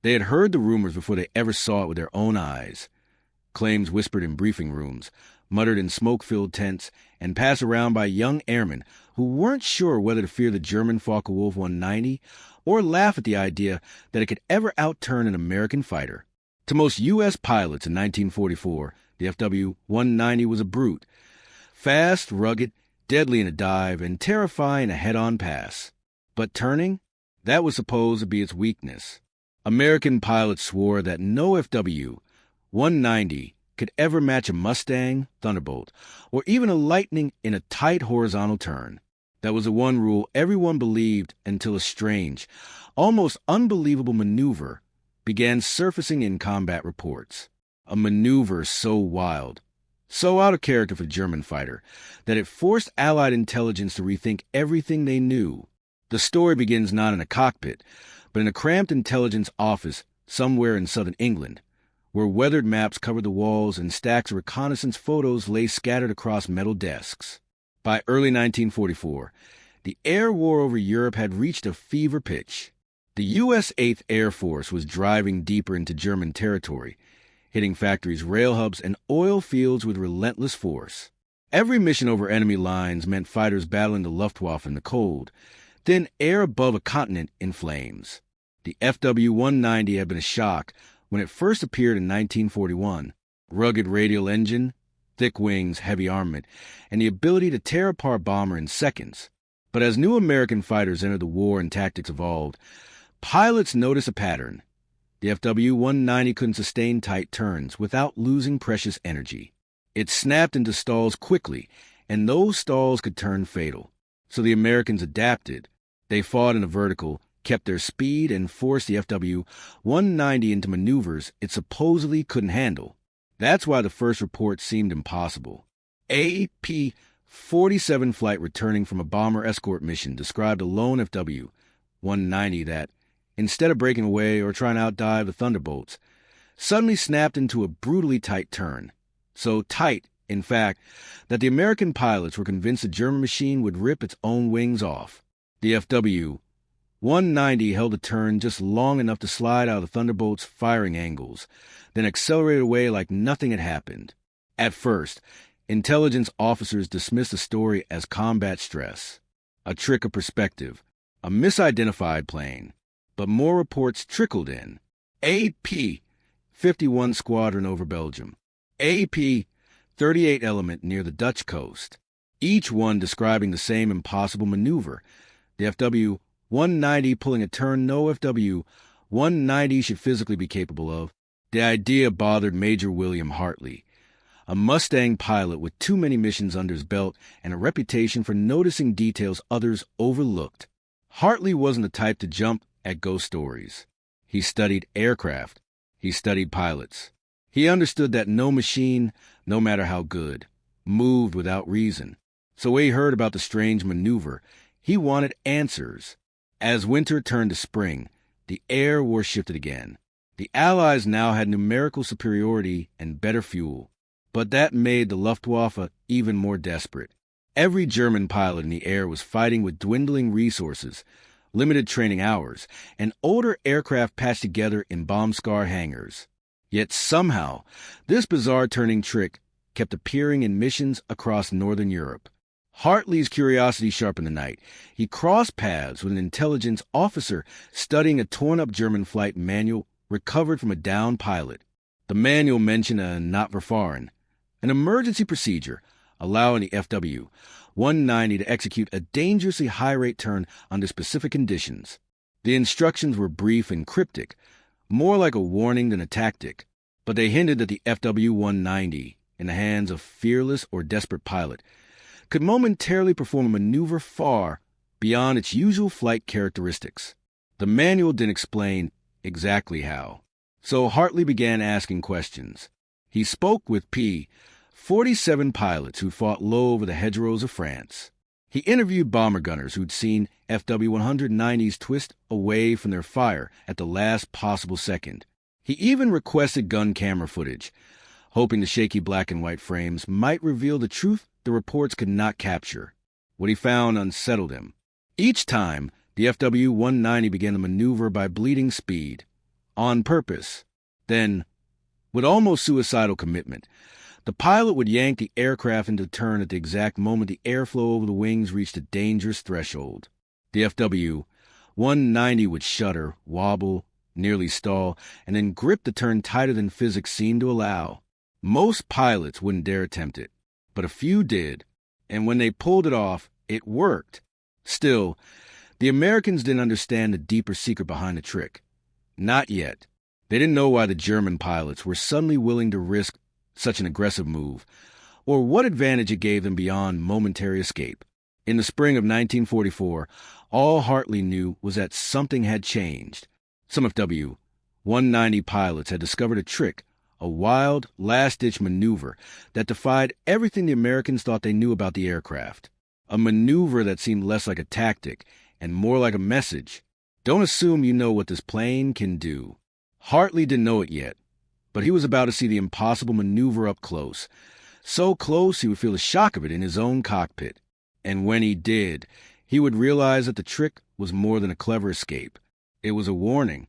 They had heard the rumors before they ever saw it with their own eyes. Claims whispered in briefing rooms, muttered in smoke-filled tents, and passed around by young airmen who weren't sure whether to fear the German Focke-Wulf 190 or laugh at the idea that it could ever outturn an American fighter. To most U.S. pilots in 1944, the FW-190 was a brute. Fast, rugged, deadly in a dive, and terrifying a head-on pass. But turning? That was supposed to be its weakness. American pilots swore that no FW-190 could ever match a Mustang, Thunderbolt, or even a Lightning in a tight horizontal turn. That was the one rule everyone believed until a strange, almost unbelievable maneuver began surfacing in combat reports. A maneuver so wild, so out of character for the German fighter, that it forced Allied intelligence to rethink everything they knew. The story begins not in a cockpit, but in a cramped intelligence office somewhere in southern England, where weathered maps covered the walls and stacks of reconnaissance photos lay scattered across metal desks. By early 1944, the air war over Europe had reached a fever pitch. The U.S. 8th Air Force was driving deeper into German territory, hitting factories, rail hubs, and oil fields with relentless force. Every mission over enemy lines meant fighters battling the Luftwaffe in the cold, then air above a continent in flames. The FW-190 had been a shock when it first appeared in 1941. Rugged radial engine, thick wings, heavy armament, and the ability to tear apart a bomber in seconds. But as new American fighters entered the war and tactics evolved, pilots noticed a pattern. The FW-190 couldn't sustain tight turns without losing precious energy. It snapped into stalls quickly, and those stalls could turn fatal. So the Americans adapted. They fought in a vertical, kept their speed, and forced the FW-190 into maneuvers it supposedly couldn't handle. That's why the first report seemed impossible. A P-47 flight returning from a bomber escort mission described a lone FW-190 that, instead of breaking away or trying to outdive the Thunderbolts, suddenly snapped into a brutally tight turn. So tight, in fact, that the American pilots were convinced the German machine would rip its own wings off. The FW-190 held a turn just long enough to slide out of the Thunderbolt's firing angles, then accelerated away like nothing had happened. At first, intelligence officers dismissed the story as combat stress, a trick of perspective, a misidentified plane. But more reports trickled in. AP-51 squadron over Belgium. AP-38 element near the Dutch coast. Each one describing the same impossible maneuver. The FW-190 pulling a turn no FW-190 should physically be capable of. The idea bothered Major William Hartley, a Mustang pilot with too many missions under his belt and a reputation for noticing details others overlooked. Hartley wasn't the type to jump at ghost stories. He studied aircraft. He studied pilots. He understood that no machine, no matter how good, moved without reason. So when he heard about the strange maneuver, he wanted answers. As winter turned to spring, the air war shifted again. The Allies now had numerical superiority and better fuel, but that made the Luftwaffe even more desperate. Every German pilot in the air was fighting with dwindling resources, limited training hours, and older aircraft patched together in bomb-scarred hangars. Yet somehow, this bizarre turning trick kept appearing in missions across northern Europe. Hartley's curiosity sharpened the night. He crossed paths with an intelligence officer studying a torn-up German flight manual recovered from a downed pilot. The manual mentioned a not-verfahren, an emergency procedure allowing the FW-190 to execute a dangerously high-rate turn under specific conditions. The instructions were brief and cryptic, more like a warning than a tactic, but they hinted that the FW-190, in the hands of fearless or desperate pilot, could momentarily perform a maneuver far beyond its usual flight characteristics. The manual didn't explain exactly how, so Hartley began asking questions. He spoke with P-47 pilots who fought low over the hedgerows of France. He interviewed bomber gunners who'd seen FW-190s twist away from their fire at the last possible second. He even requested gun camera footage, hoping the shaky black and white frames might reveal the truth the reports could not capture. What he found unsettled him. Each time, the FW-190 began the maneuver by bleeding speed, on purpose. Then, with almost suicidal commitment, the pilot would yank the aircraft into turn at the exact moment the airflow over the wings reached a dangerous threshold. The FW-190 would shudder, wobble, nearly stall, and then grip the turn tighter than physics seemed to allow. Most pilots wouldn't dare attempt it, but a few did, and when they pulled it off, it worked. Still, the Americans didn't understand the deeper secret behind the trick. Not yet. They didn't know why the German pilots were suddenly willing to risk such an aggressive move, or what advantage it gave them beyond momentary escape. In the spring of 1944, all Hartley knew was that something had changed. Some FW-190 pilots had discovered a trick, a wild, last-ditch maneuver that defied everything the Americans thought they knew about the aircraft. A maneuver that seemed less like a tactic and more like a message. Don't assume you know what this plane can do. Hartley didn't know it yet, but he was about to see the impossible maneuver up close. So close he would feel the shock of it in his own cockpit. And when he did, he would realize that the trick was more than a clever escape. It was a warning.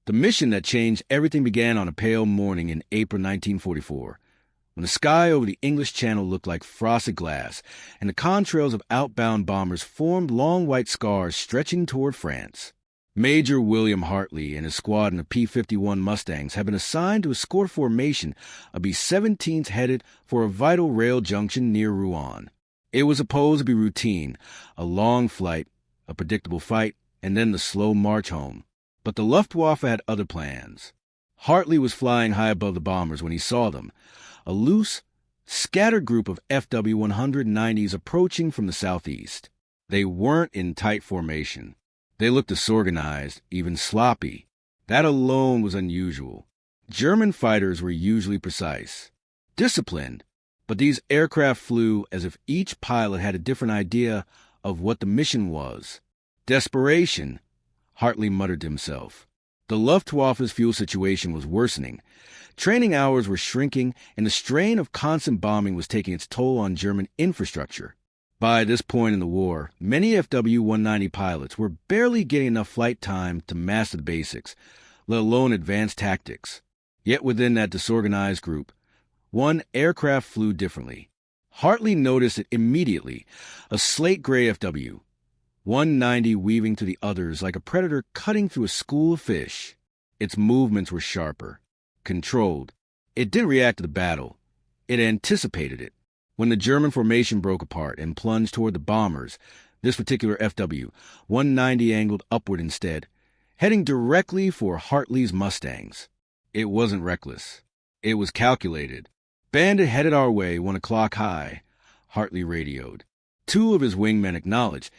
The mission that changed everything began on a pale morning in April 1944, when the sky over the English Channel looked like frosted glass, and the contrails of outbound bombers formed long white scars stretching toward France. Major William Hartley and his squadron of P-51 Mustangs had been assigned to escort formation of B-17s headed for a vital rail junction near Rouen. It was supposed to be routine, a long flight, a predictable fight, and then the slow march home. But the Luftwaffe had other plans. Hartley was flying high above the bombers when he saw them, a loose, scattered group of FW-190s approaching from the southeast. They weren't in tight formation. They looked disorganized, even sloppy. That alone was unusual. German fighters were usually precise, disciplined, but these aircraft flew as if each pilot had a different idea of what the mission was. Desperation, Hartley muttered to himself. The Luftwaffe's fuel situation was worsening. Training hours were shrinking, and the strain of constant bombing was taking its toll on German infrastructure. By this point in the war, many FW-190 pilots were barely getting enough flight time to master the basics, let alone advanced tactics. Yet within that disorganized group, one aircraft flew differently. Hartley noticed it immediately, a slate-gray FW-190 weaving through the others like a predator cutting through a school of fish. Its movements were sharper, controlled. It didn't react to the battle. It anticipated it. When the German formation broke apart and plunged toward the bombers, this particular FW-190 angled upward instead, heading directly for Hartley's Mustangs. It wasn't reckless. It was calculated. "Bandit headed our way, 1 o'clock high," Hartley radioed. Two of his wingmen acknowledged,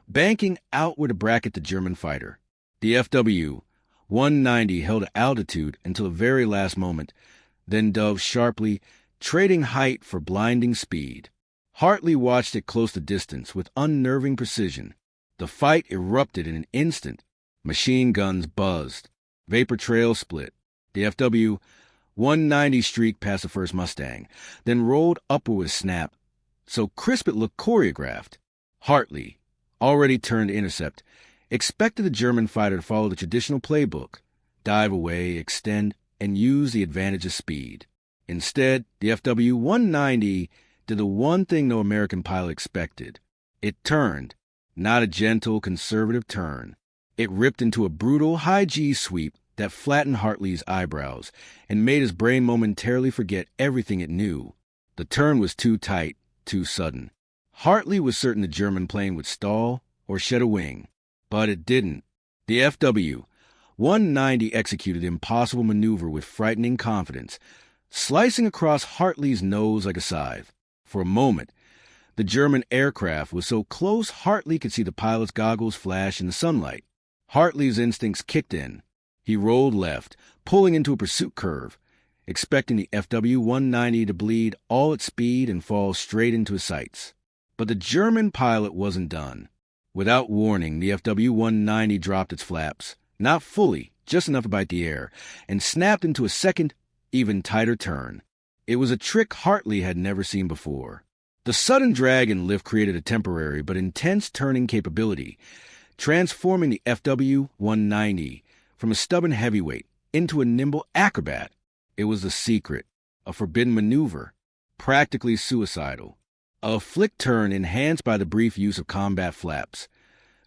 banking outward to bracket the German fighter. The FW-190 held altitude until the very last moment, then dove sharply, trading height for blinding speed. Hartley watched it close the distance with unnerving precision. The fight erupted in an instant. Machine guns buzzed. Vapor trails split. The FW-190 streaked past the first Mustang, then rolled upward with a snap, so crisp it looked choreographed. Hartley, already turned to intercept, expected the German fighter to follow the traditional playbook, dive away, extend, and use the advantage of speed. Instead, the FW-190 did the one thing no American pilot expected. It turned, not a gentle, conservative turn. It ripped into a brutal, high-G sweep that flattened Hartley's eyebrows and made his brain momentarily forget everything it knew. The turn was too tight, too sudden. Hartley was certain the German plane would stall or shed a wing, but it didn't. The FW-190 executed the impossible maneuver with frightening confidence, slicing across Hartley's nose like a scythe. For a moment, the German aircraft was so close Hartley could see the pilot's goggles flash in the sunlight. Hartley's instincts kicked in. He rolled left, pulling into a pursuit curve, expecting the FW-190 to bleed all its speed and fall straight into his sights. But the German pilot wasn't done. Without warning, the FW-190 dropped its flaps, not fully, just enough to bite the air, and snapped into a second, even tighter turn. It was a trick Hartley had never seen before. The sudden drag and lift created a temporary but intense turning capability, transforming the FW-190 from a stubborn heavyweight into a nimble acrobat. It was the secret, a forbidden maneuver, practically suicidal. A flick turn enhanced by the brief use of combat flaps,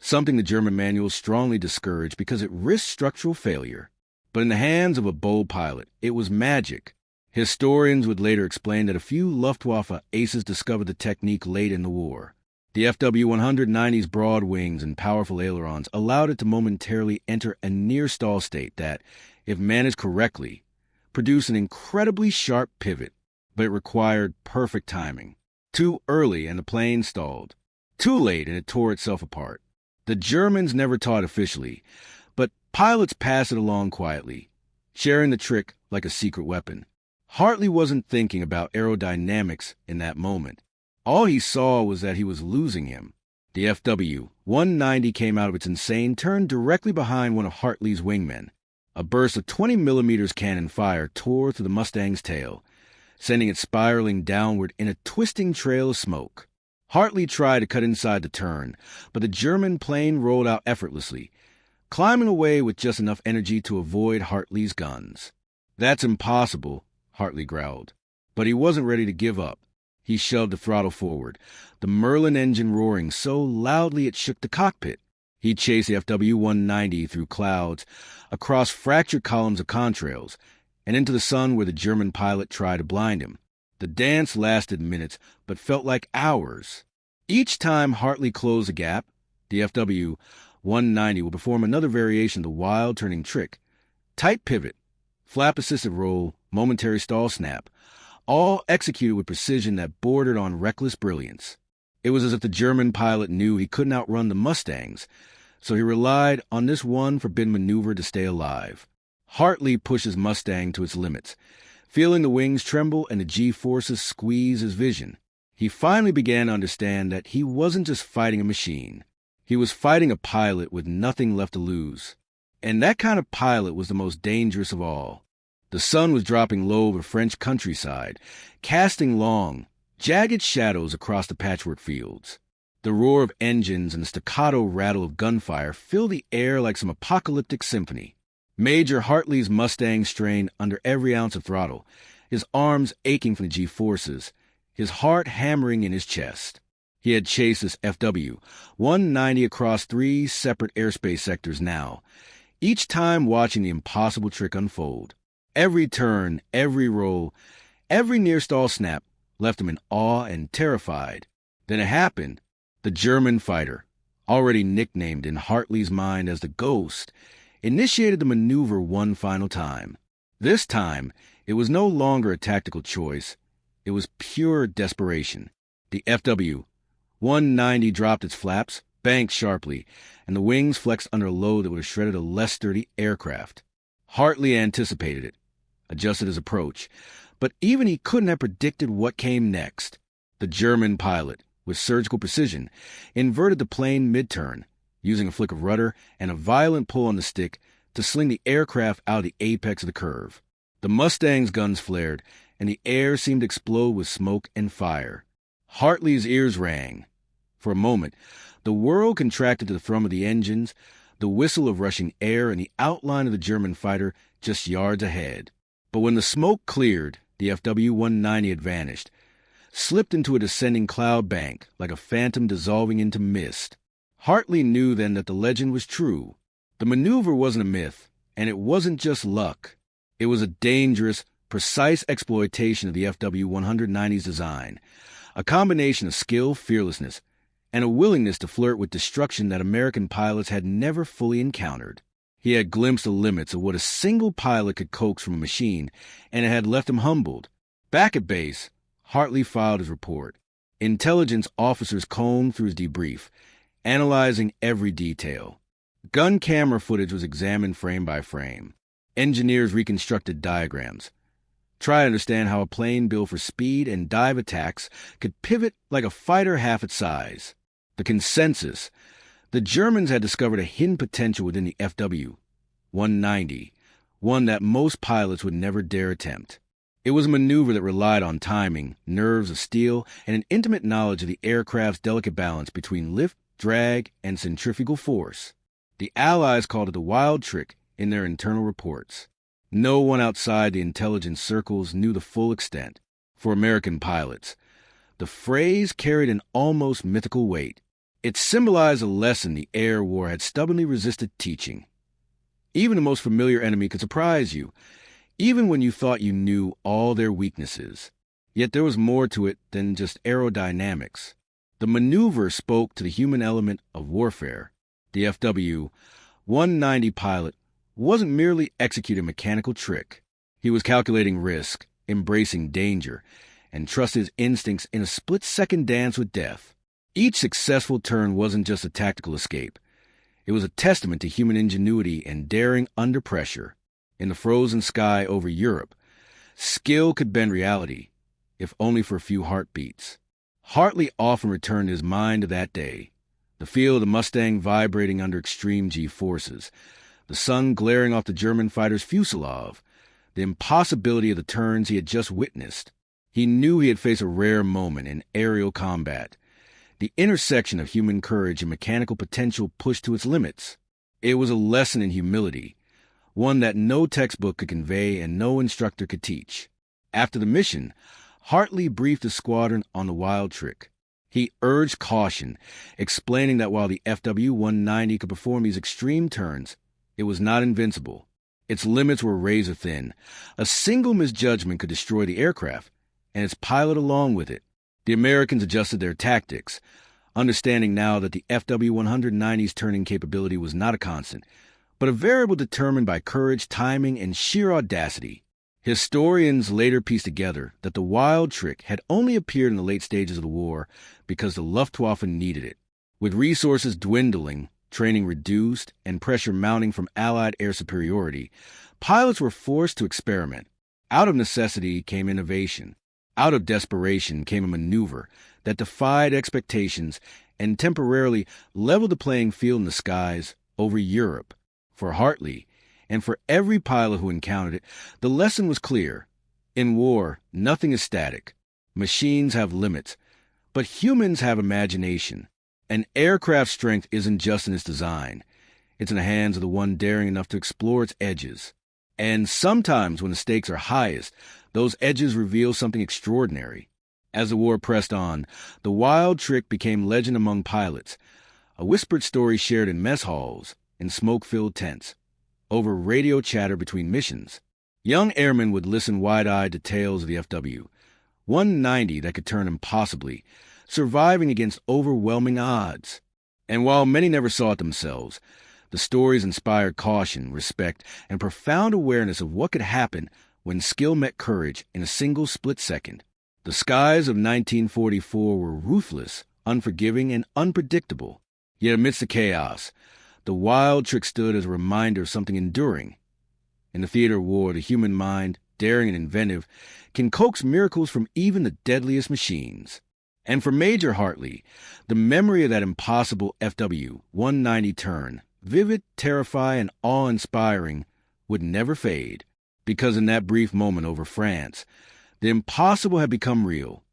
something the German manuals strongly discouraged because it risked structural failure. But in the hands of a bold pilot, it was magic. Historians would later explain that a few Luftwaffe aces discovered the technique late in the war. The FW-190's broad wings and powerful ailerons allowed it to momentarily enter a near-stall state that, if managed correctly, produced an incredibly sharp pivot, but it required perfect timing. Too early and the plane stalled. Too late and it tore itself apart. The Germans never taught officially, but pilots passed it along quietly, sharing the trick like a secret weapon. Hartley wasn't thinking about aerodynamics in that moment. All he saw was that he was losing him. The FW-190 came out of its insane turn directly behind one of Hartley's wingmen. A burst of 20 millimeters cannon fire tore through the Mustang's tail, sending it spiraling downward in a twisting trail of smoke. Hartley tried to cut inside the turn, but the German plane rolled out effortlessly, climbing away with just enough energy to avoid Hartley's guns. "That's impossible," Hartley growled. But he wasn't ready to give up. He shoved the throttle forward, the Merlin engine roaring so loudly it shook the cockpit. He chased the FW-190 through clouds, across fractured columns of contrails, and into the sun where the German pilot tried to blind him. The dance lasted minutes, but felt like hours. Each time Hartley closed the gap, the FW-190 would perform another variation of the wild turning trick. Tight pivot, flap-assisted roll, momentary stall snap, all executed with precision that bordered on reckless brilliance. It was as if the German pilot knew he couldn't outrun the Mustangs, so he relied on this one forbidden maneuver to stay alive. Hartley pushed his Mustang to its limits, feeling the wings tremble and the G-forces squeeze his vision. He finally began to understand that he wasn't just fighting a machine. He was fighting a pilot with nothing left to lose. And that kind of pilot was the most dangerous of all. The sun was dropping low over the French countryside, casting long, jagged shadows across the patchwork fields. The roar of engines and the staccato rattle of gunfire filled the air like some apocalyptic symphony. Major Hartley's Mustang strained under every ounce of throttle, his arms aching from the G-forces, his heart hammering in his chest. He had chased his FW-190 across 3 separate airspace sectors now, each time watching the impossible trick unfold. Every turn, every roll, every near-stall snap left him in awe and terrified. Then it happened. The German fighter, already nicknamed in Hartley's mind as the Ghost, initiated the maneuver one final time. This time, it was no longer a tactical choice. It was pure desperation. The FW-190 dropped its flaps, banked sharply, and the wings flexed under a load that would have shredded a less sturdy aircraft. Hartley anticipated it, adjusted his approach, but even he couldn't have predicted what came next. The German pilot, with surgical precision, inverted the plane mid-turn, using a flick of rudder and a violent pull on the stick to sling the aircraft out of the apex of the curve. The Mustang's guns flared, and the air seemed to explode with smoke and fire. Hartley's ears rang. For a moment, the world contracted to the thrum of the engines, the whistle of rushing air, and the outline of the German fighter just yards ahead. But when the smoke cleared, the FW-190 had vanished, slipped into a descending cloud bank like a phantom dissolving into mist. Hartley knew then that the legend was true. The maneuver wasn't a myth, and it wasn't just luck. It was a dangerous, precise exploitation of the FW-190's design, a combination of skill, fearlessness, and a willingness to flirt with destruction that American pilots had never fully encountered. He had glimpsed the limits of what a single pilot could coax from a machine, and it had left him humbled. Back at base, Hartley filed his report. Intelligence officers combed through his debrief, analyzing every detail. Gun camera footage was examined frame by frame. Engineers reconstructed diagrams, tried to understand how a plane built for speed and dive attacks could pivot like a fighter half its size. The consensus: the Germans had discovered a hidden potential within the FW-190, one that most pilots would never dare attempt. It was a maneuver that relied on timing, nerves of steel, and an intimate knowledge of the aircraft's delicate balance between lift, drag, and centrifugal force. The Allies called it the wild trick in their internal reports. No one outside the intelligence circles knew the full extent. For American pilots, the phrase carried an almost mythical weight. It symbolized a lesson the air war had stubbornly resisted teaching. Even the most familiar enemy could surprise you, even when you thought you knew all their weaknesses. Yet there was more to it than just aerodynamics. The maneuver spoke to the human element of warfare. The FW-190 pilot wasn't merely executing a mechanical trick. He was calculating risk, embracing danger, and trusted his instincts in a split-second dance with death. Each successful turn wasn't just a tactical escape. It was a testament to human ingenuity and daring under pressure. In the frozen sky over Europe, skill could bend reality, if only for a few heartbeats. Hartley often returned his mind to that day. The feel of the Mustang vibrating under extreme G-forces, the sun glaring off the German fighter's fuselage, the impossibility of the turns he had just witnessed. He knew he had faced a rare moment in aerial combat. The intersection of human courage and mechanical potential pushed to its limits. It was a lesson in humility, one that no textbook could convey and no instructor could teach. After the mission, Hartley briefed the squadron on the wild trick. He urged caution, explaining that while the FW-190 could perform these extreme turns, it was not invincible. Its limits were razor-thin. A single misjudgment could destroy the aircraft, and its pilot along with it. The Americans adjusted their tactics, understanding now that the FW-190's turning capability was not a constant, but a variable determined by courage, timing, and sheer audacity. Historians later pieced together that the wild trick had only appeared in the late stages of the war because the Luftwaffe needed it. With resources dwindling, training reduced, and pressure mounting from Allied air superiority, pilots were forced to experiment. Out of necessity came innovation. Out of desperation came a maneuver that defied expectations and temporarily leveled the playing field in the skies over Europe. For Hartley, and for every pilot who encountered it, the lesson was clear. In war, nothing is static. Machines have limits, but humans have imagination. An aircraft's strength isn't just in its design. It's in the hands of the one daring enough to explore its edges. And sometimes when the stakes are highest, those edges reveal something extraordinary. As the war pressed on, the wild trick became legend among pilots, a whispered story shared in mess halls, in smoke-filled tents, over radio chatter between missions. Young airmen would listen wide-eyed to tales of the FW-190 that could turn impossibly, surviving against overwhelming odds. And while many never saw it themselves, the stories inspired caution, respect, and profound awareness of what could happen when skill met courage in a single split second. The skies of 1944 were ruthless, unforgiving, and unpredictable. Yet amidst the chaos, the wild trick stood as a reminder of something enduring. In the theater of war, the human mind, daring and inventive, can coax miracles from even the deadliest machines. And for Major Hartley, the memory of that impossible FW-190 turn, vivid, terrifying, and awe-inspiring, would never fade. Because in that brief moment over France, the impossible had become real.